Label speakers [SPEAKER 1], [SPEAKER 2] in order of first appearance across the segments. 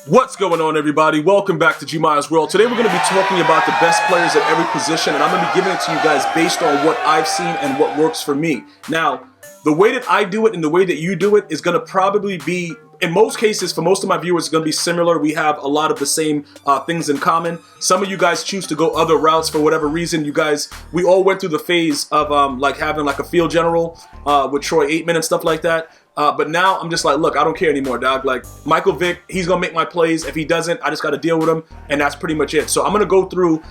[SPEAKER 1] What's going on, everybody? Welcome back to GmiasWorld. Today we're going to be talking about the best players at every position, and I'm going to be giving it to you guys based on what I've seen and what works for me. Now, the way that I do it and the way that you do it is going to probably be, in most cases, for most of my viewers, it's going to be similar. We have a lot of the same things in common. Some of you guys choose to go other routes for whatever reason. You guys, we all went through the phase of like having like a field general with Troy Aikman and stuff like that. But now I'm just like, look, I don't care anymore, dog. Like, Michael Vick, he's going to make my plays. If he doesn't, I just got to deal with him, and that's pretty much it. So I'm going to go through,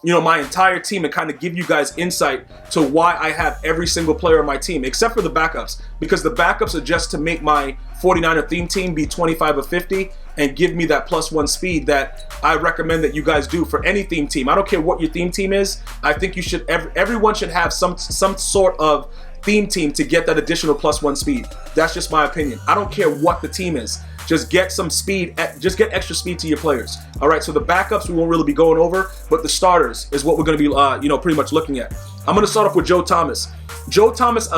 [SPEAKER 1] my entire team and kind of give you guys insight to why I have every single player on my team, except for the backups, because the backups are just to make my 49er theme team be 25 or 50 and give me that +1 speed that I recommend that you guys do for any theme team. I don't care what your theme team is. I think you should, everyone should have some sort of theme team to get that additional +1 speed. That's just my opinion. I don't care what the team is. Just get some speed, just get extra speed to your players. All right, so the backups we won't really be going over, but the starters is what we're going to be, pretty much looking at. I'm going to start off with Joe Thomas. Joe Thomas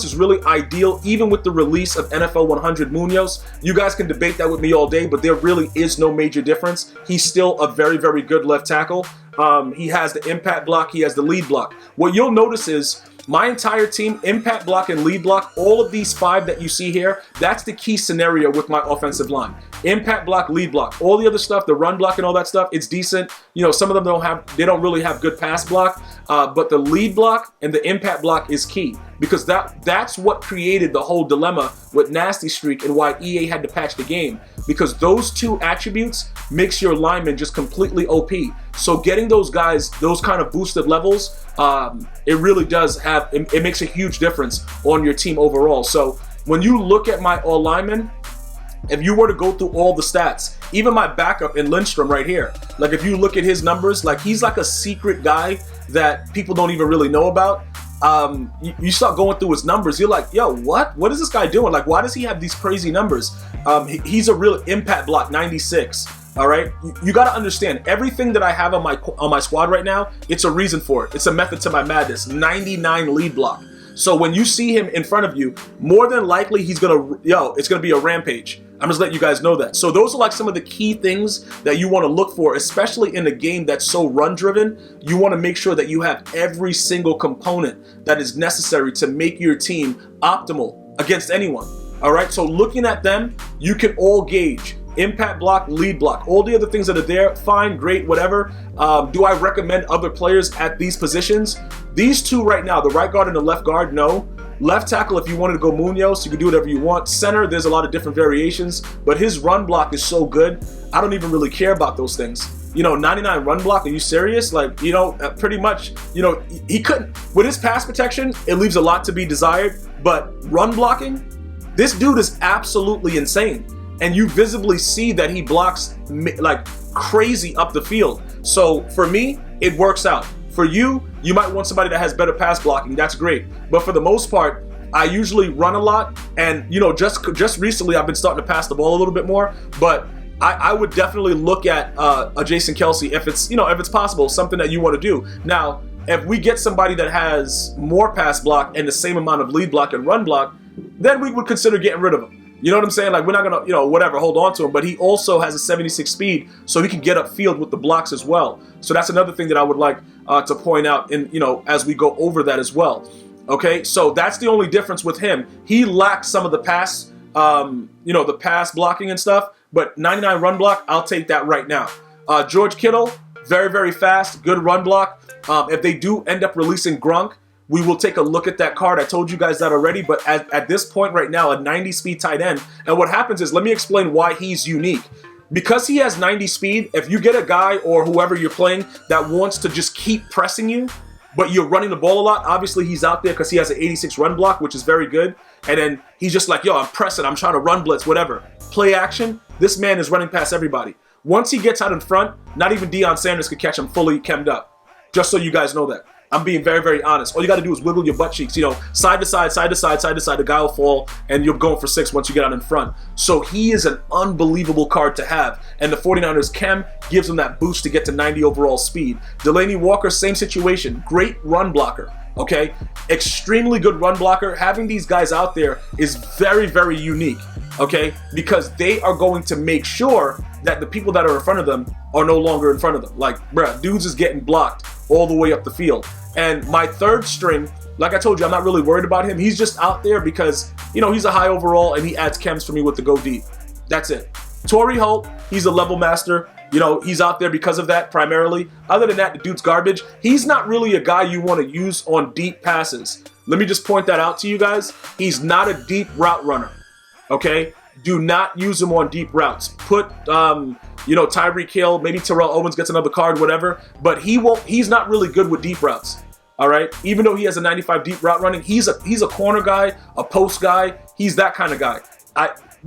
[SPEAKER 1] is really ideal, even with the release of NFL 100 Munoz. You guys can debate that with me all day, but there really is no major difference. He's still a very, very good left tackle. He has the impact block. He has the lead block. What you'll notice is my entire team, impact block and lead block, all of these 5 that you see here, that's the key scenario with my offensive line. Impact block, lead block. All the other stuff, the run block and all that stuff, it's decent. You know, some of them don't really have good pass block, but the lead block and the impact block is key, because that's what created the whole dilemma with Nasty Streak and why EA had to patch the game, because those 2 attributes makes your lineman just completely OP. So getting those guys, those kind of boosted levels, it really does have, it makes a huge difference on your team overall. So when you look at my all linemen, if you were to go through all the stats, even my backup in Lindstrom right here, like if you look at his numbers, like he's like a secret guy that people don't even really know about. You start going through his numbers, you're like, yo, what is this guy doing? Like, why does he have these crazy numbers? He's a real impact block, 96. All right, you got to understand, everything that I have on my squad right now, it's a reason for it. It's a method to my madness. 99 lead block. So when you see him in front of you, more than likely it's gonna be a rampage. I'm just letting you guys know that. So those are like some of the key things that you want to look for, especially in a game that's so run driven. You want to make sure that you have every single component that is necessary to make your team optimal against anyone. All right, so looking at them, you can all gauge impact block, lead block, all the other things that are there, fine, great, whatever. Do I recommend other players at these positions? These 2 right now, the right guard and the left guard, no. Left tackle, if you wanted to go Munoz, you can do whatever you want. Center, there's a lot of different variations, but his run block is so good, I don't even really care about those things. 99 run block, are you serious? Like, pretty much, he couldn't, with his pass protection, it leaves a lot to be desired, but run blocking, this dude is absolutely insane. And you visibly see that he blocks like crazy up the field. So for me, it works out. For you, you might want somebody that has better pass blocking. That's great. But for the most part, I usually run a lot. And, just recently, I've been starting to pass the ball a little bit more. But I would definitely look at a Jason Kelsey if it's possible, something that you want to do. Now, if we get somebody that has more pass block and the same amount of lead block and run block, then we would consider getting rid of him. You know what I'm saying? Like, we're not going to, hold on to him. But he also has a 76 speed, so he can get upfield with the blocks as well. So that's another thing that I would like to point out, as we go over that as well. Okay, so that's the only difference with him. He lacks some of the pass, the pass blocking and stuff. But 99 run block, I'll take that right now. George Kittle, very, very fast, good run block. If they do end up releasing Gronk, we will take a look at that card. I told you guys that already, but at this point right now, a 90 speed tight end. And what happens is, let me explain why he's unique. Because he has 90 speed, if you get a guy or whoever you're playing that wants to just keep pressing you, but you're running the ball a lot, obviously he's out there because he has an 86 run block, which is very good. And then he's just like, yo, I'm pressing, I'm trying to run blitz, whatever. Play action, this man is running past everybody. Once he gets out in front, not even Deion Sanders could catch him fully chemmed up. Just so you guys know that. I'm being very, very honest. All you got to do is wiggle your butt cheeks, side to side, side to side, side to side. The guy will fall, and you're going for 6 once you get out in front. So he is an unbelievable card to have. And the 49ers chem gives him that boost to get to 90 overall speed. Delaney Walker, same situation. Great run blocker. Okay, extremely good run blocker. Having these guys out there is very, very unique. okay? Because they are going to make sure that the people that are in front of them are no longer in front of them. Like, bruh, dudes is getting blocked all the way up the field. And my third string, like I told you, I'm not really worried about him. He's just out there because, you know, he's a high overall and he adds chems for me with the go deep. That's it. Torrey Holt, he's a level master. You know, he's out there because of that primarily. Other than that, the dude's garbage. He's not really a guy you want to use on deep passes. Let me just point that out to you guys. He's not a deep route runner, okay? Do not use him on deep routes. Put, you know, Tyreek Hill, maybe Terrell Owens gets another card, whatever. But he's not really good with deep routes, all right? Even though he has a 95 deep route running, he's a corner guy, a post guy. He's that kind of guy.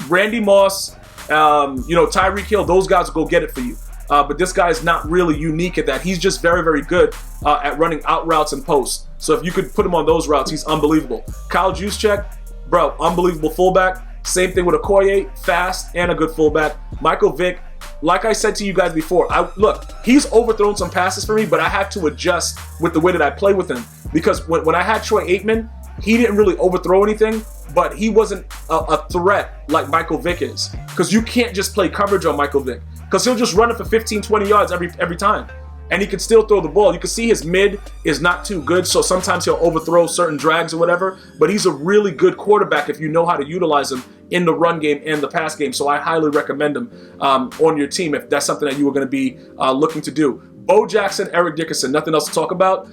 [SPEAKER 1] Randy Moss, you know, Tyreek Hill, those guys will go get it for you. But this guy is not really unique at that. He's just very, very good at running out routes and posts. So if you could put him on those routes, he's unbelievable. Kyle Juszczyk, bro, unbelievable fullback. Same thing with Okoye, fast and a good fullback. Michael Vick, like I said to you guys before, look, he's overthrown some passes for me, but I had to adjust with the way that I play with him. Because when I had Troy Aikman, he didn't really overthrow anything, but he wasn't a threat like Michael Vick is. Because you can't just play coverage on Michael Vick. Because he'll just run it for 15, 20 yards every time. And he can still throw the ball. You can see his mid is not too good, so sometimes he'll overthrow certain drags or whatever. But he's a really good quarterback if you know how to utilize him in the run game and the pass game. So I highly recommend him on your team if that's something that you were going to be looking to do. Bo Jackson, Eric Dickerson, nothing else to talk about.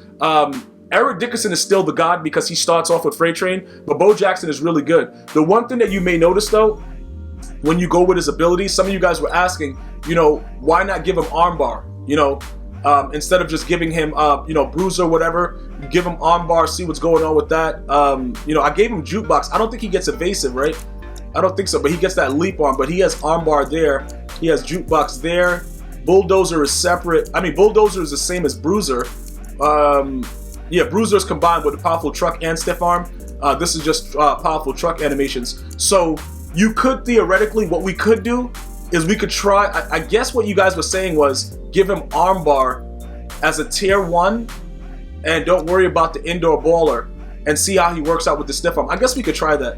[SPEAKER 1] Eric Dickerson is still the god because he starts off with Freight Train, but Bo Jackson is really good. The one thing that you may notice though, when you go with his abilities, some of you guys were asking, you know, why not give him Armbar? You know, instead of just giving him, you know, Bruiser or whatever, give him Armbar, see what's going on with that. You know, I gave him Jukebox. I don't think he gets evasive, right? I don't think so, but he gets that leap arm, but he has Armbar there. He has Jukebox there. Bulldozer is separate. I mean, Bulldozer is the same as Bruiser. Yeah, Bruiser is combined with the powerful truck and stiff arm. This is just powerful truck animations. So you could theoretically, what we could do is we could try, I guess what you guys were saying was give him Armbar as a tier 1 and don't worry about the indoor baller and see how he works out with the stiff arm. I guess we could try that.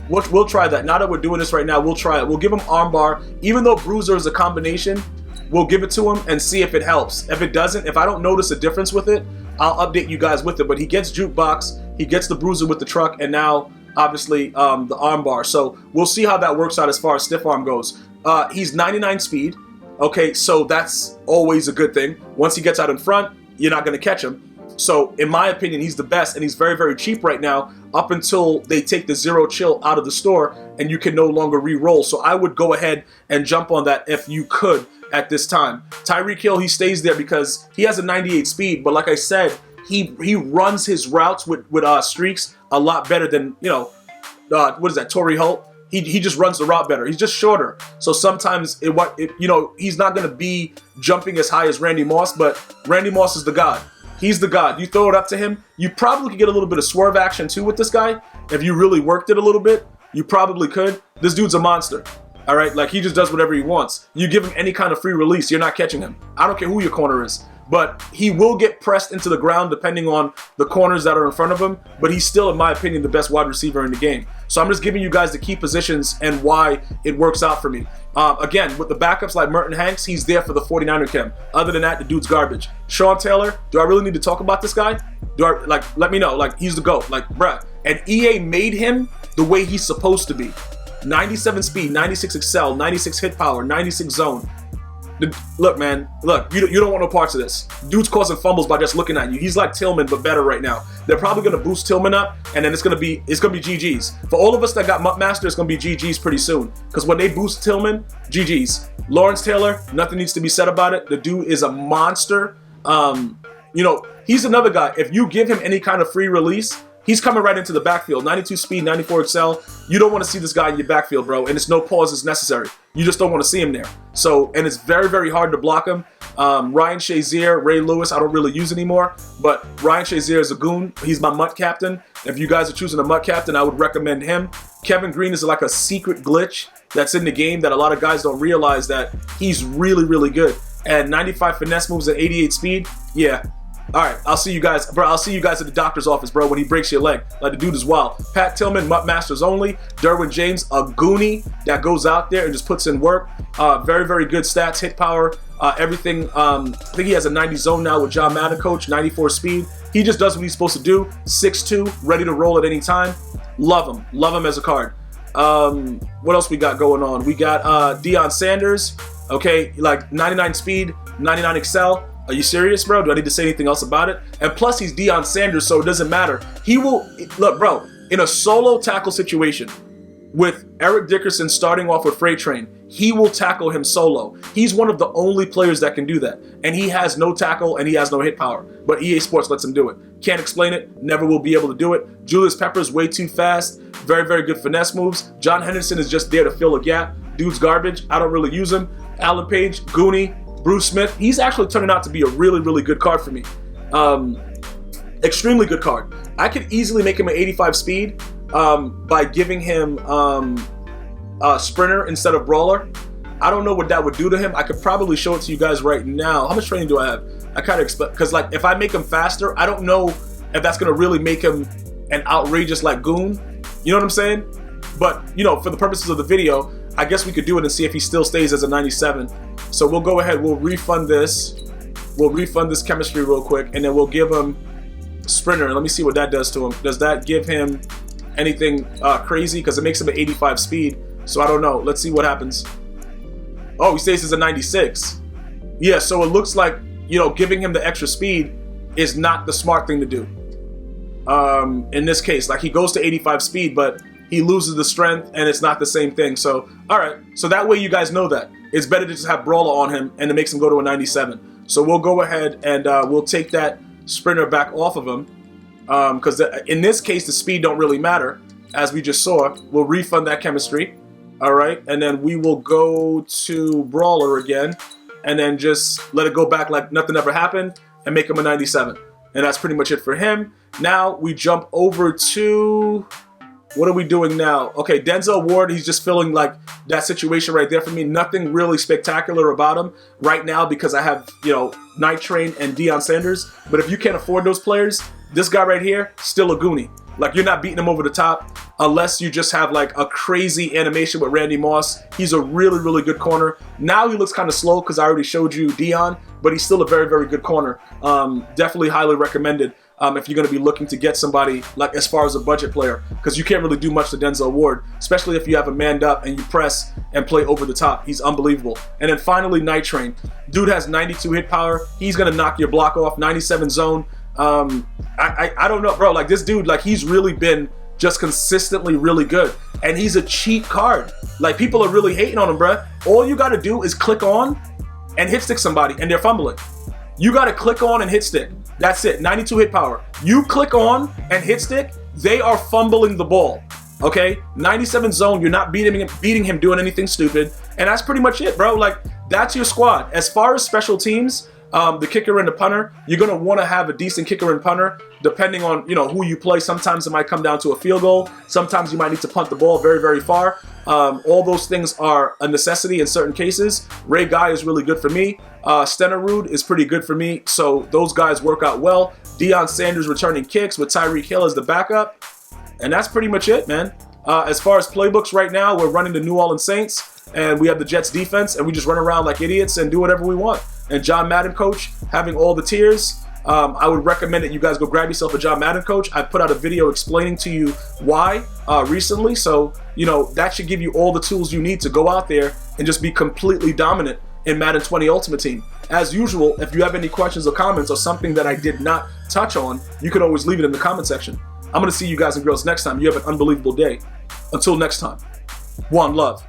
[SPEAKER 1] We'll try that. Now that we're doing this right now, we'll try it. We'll give him Armbar. Even though Bruiser is a combination, we'll give it to him and see if it helps. If it doesn't, if I don't notice a difference with it, I'll update you guys with it. But he gets Jukebox, he gets the Bruiser with the truck, and now obviously the Armbar. So we'll see how that works out as far as stiff arm goes. He's 99 speed. Okay, so that's always a good thing. Once he gets out in front, you're not going to catch him. So in my opinion, he's the best, and he's very, very cheap right now up until they take the zero chill out of the store and you can no longer re-roll. So I would go ahead and jump on that if you could at this time. Tyreek Hill, he stays there because he has a 98 speed, but like I said, he runs his routes with streaks a lot better than, you know, what is that, Torrey Holt? He just runs the route better. He's just shorter. So sometimes, you know, he's not going to be jumping as high as Randy Moss, but Randy Moss is the god. He's the god. You throw it up to him, you probably could get a little bit of swerve action too with this guy. If you really worked it a little bit, you probably could. This dude's a monster. All right, like he just does whatever he wants. You give him any kind of free release, you're not catching him. I don't care who your corner is. But he will get pressed into the ground depending on the corners that are in front of him. But he's still, in my opinion, the best wide receiver in the game. So I'm just giving you guys the key positions and why it works out for me. Again, with the backups like Merton Hanks, he's there for the 49er chem. Other than that, the dude's garbage. Sean Taylor, do I really need to talk about this guy? Let me know. Like, he's the GOAT. Like, bruh. And EA made him the way he's supposed to be. 97 speed, 96 excel, 96 hit power, 96 zone. Look, man, look, you don't want no parts of this. Dude's causing fumbles by just looking at you. He's like Tillman, but better right now. They're probably going to boost Tillman up, and then it's gonna be GG's. For all of us that got Mutt Master, it's going to be GG's pretty soon. Because when they boost Tillman, GG's. Lawrence Taylor, nothing needs to be said about it. The dude is a monster. You know, he's another guy. If you give him any kind of free release, he's coming right into the backfield. 92 speed, 94 excel. You don't want to see this guy in your backfield, bro. And it's no pauses necessary. You just don't want to see him there. So, and it's very, very hard to block him. Ryan Shazier, Ray Lewis, I don't really use anymore. But Ryan Shazier is a goon. He's my MUT captain. If you guys are choosing a MUT captain, I would recommend him. Kevin Green is like a secret glitch that's in the game that a lot of guys don't realize that he's really, really good. And 95 finesse moves at 88 speed, yeah. All right, I'll see you guys, bro. I'll see you guys at the doctor's office, bro, when he breaks your leg. Like, the dude is wild. Pat Tillman, Mutt Masters only. Derwin James, a goonie that goes out there and just puts in work. Very, very good stats, hit power, everything. I think he has a 90 zone now with John Madden coach, 94 speed. He just does what he's supposed to do. 6'2", ready to roll at any time. Love him as a card. What else we got going on? We got Deion Sanders, okay, like 99 speed, 99 excel. Are you serious, bro? Do I need to say anything else about it? And plus, he's Deion Sanders, so it doesn't matter. He will, look, bro, in a solo tackle situation with Eric Dickerson starting off with Freight Train, he will tackle him solo. He's one of the only players that can do that. And he has no tackle and he has no hit power. But EA Sports lets him do it. Can't explain it, never will be able to do it. Julius Peppers, way too fast. Very, very good finesse moves. John Henderson is just there to fill a gap. Dude's garbage. I don't really use him. Alan Page, Goonie. Bruce Smith, he's actually turning out to be a really, really good card for me. Extremely good card. I could easily make him an 85 speed by giving him Sprinter instead of Brawler. I don't know what that would do to him. I could probably show it to you guys right now. How much training do I have? I kind of expect, because like if I make him faster, I don't know if that's going to really make him an outrageous like goon. You know what I'm saying? But, you know, for the purposes of the video, I guess we could do it and see if he still stays as a 97. So we'll go ahead, we'll refund this. We'll refund this chemistry real quick, and then we'll give him Sprinter. Let me see what that does to him. Does that give him anything crazy? Because it makes him an 85 speed. So I don't know. Let's see what happens. Oh, he stays as a 96. Yeah, so it looks like, you know, giving him the extra speed is not the smart thing to do. In this case, like he goes to 85 speed, but he loses the strength, and it's not the same thing. So, all right. So that way you guys know that. It's better to just have Brawler on him, and it makes him go to a 97. So we'll go ahead and we'll take that Sprinter back off of him. Because in this case, the speed don't really matter. As we just saw, we'll refund that chemistry. All right. And then we will go to Brawler again, and then just let it go back like nothing ever happened, and make him a 97. And that's pretty much it for him. Now we jump over to... What are we doing now? Okay, Denzel Ward, he's just filling like that situation right there for me. Nothing really spectacular about him right now because I have, you know, Night Train and Deion Sanders. But if you can't afford those players, this guy right here, still a goonie. Like, you're not beating him over the top unless you just have like a crazy animation with Randy Moss. He's a really, really good corner. Now he looks kind of slow because I already showed you Deion, but he's still a very, very good corner. Definitely highly recommended. If you're going to be looking to get somebody like as far as a budget player, because you can't really do much to Denzel Ward, especially if you have him manned up and you press and play over the top. He's unbelievable. And then finally, Night Train. Dude has 92 hit power. He's going to knock your block off. 97 zone. I don't know, bro. Like, this dude, like, he's really been just consistently really good. And he's a cheap card. Like, people are really hating on him, bro. All you got to do is click on and hit stick somebody, and they're fumbling. You got to click on and hit stick. That's it. 92 hit power. You click on and hit stick, they are fumbling the ball. Okay? 97 zone, you're not beating him doing anything stupid. And that's pretty much it, bro. Like, that's your squad. As far as special teams, the kicker and the punter, you're going to want to have a decent kicker and punter depending on, you know, who you play. Sometimes it might come down to a field goal. Sometimes you might need to punt the ball very, very far. All those things are a necessity in certain cases. Ray Guy is really good for me. Stenerud is pretty good for me. So those guys work out well. Deion Sanders returning kicks with Tyreek Hill as the backup. And that's pretty much it, man. As far as playbooks right now, we're running the New Orleans Saints, and we have the Jets defense, and we just run around like idiots and do whatever we want. And John Madden coach, having all the tiers, I would recommend that you guys go grab yourself a John Madden coach. I put out a video explaining to you why recently. So, you know, that should give you all the tools you need to go out there and just be completely dominant in Madden 20 Ultimate Team. As usual, if you have any questions or comments or something that I did not touch on, you can always leave it in the comment section. I'm going to see you guys and girls next time. You have an unbelievable day. Until next time, one love.